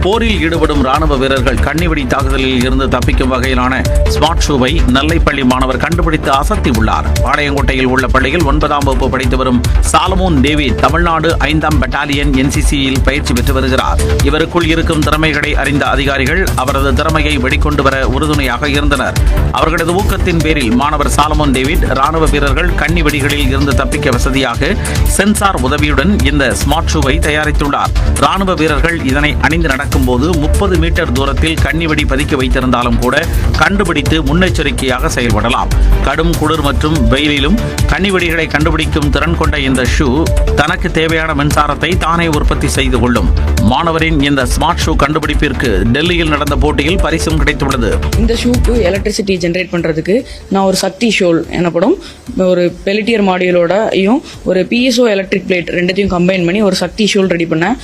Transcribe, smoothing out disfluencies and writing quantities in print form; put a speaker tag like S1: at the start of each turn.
S1: போரில் ஈடுபடும் ராணுவ வீரர்கள் கண்ணிவெடி தாக்குதலில் இருந்து தப்பிக்கும் வகையிலான ஸ்மார்ட் ஷூவை நெல்லைப்பள்ளி மாணவர் கண்டுபிடித்து அசத்தி உள்ளார். பாளையங்கோட்டையில் உள்ள பள்ளியில் 9ஆம் வகுப்பு படித்து வரும் சாலமோன் டேவிட் தமிழ்நாடு 5ஆம் பெட்டாலியன் NCCயில் பயிற்சி பெற்று வருகிறார். இவருக்குள் இருக்கும் திறமைகளை அறிந்த அதிகாரிகள் அவரது திறமையை வெளிக்கொண்டு வர உறுதுணையாக இருந்தனர். அவர்களது ஊக்கத்தின் பேரில் மாணவர் சாலமோன் டேவிட் ராணுவ வீரர்கள் கண்ணி வெடிகளில் இருந்து தப்பிக்க வசதியாக சென்சார் உதவியுடன் இந்த ஸ்மார்ட் ஷூவை தயாரித்துள்ளார். ராணுவ வீரர்கள் இதனை அணிந்து நடக்கும்போது 30 மீட்டர் தூரத்தில் கண்ணிவெடி பதிக்க வைத்திருந்தாலும் கூட கண்டுபிடித்து முன்னெச்சரிக்கையாக செயல்படலாம். கடும் குளிர் மற்றும் வெயிலிலும் கண்ணிவெடிகளை கண்டுபிடிக்கும் திறன் கொண்ட இந்த ஷூ தனக்கு தேவையான மின்சாரத்தை தானே உற்பத்தி செய்து கொள்ளும். மாணவரின் இந்த ஸ்மார்ட் ஷூ கண்டுபிடிப்பிற்கு டெல்லியில் நடந்த போட்டியில் பரிசும் கிடைத்துள்ளது.
S2: இந்த ஷூக்கு எலக்ட்ரிசிட்டி ஜென்ரேட் பண்றதுக்கு நான் ஒரு சக்தி ஷோல் எனப்படும் ஒரு பெலிட்டியர் மாடியூலோடையும் ஒரு PSO எலக்ட்ரிக் பிளேட் ரெண்டுத்தையும் கம்பைன் பண்ணி ஒரு சக்தி ஷோல் ரெடி பண்ணேன்.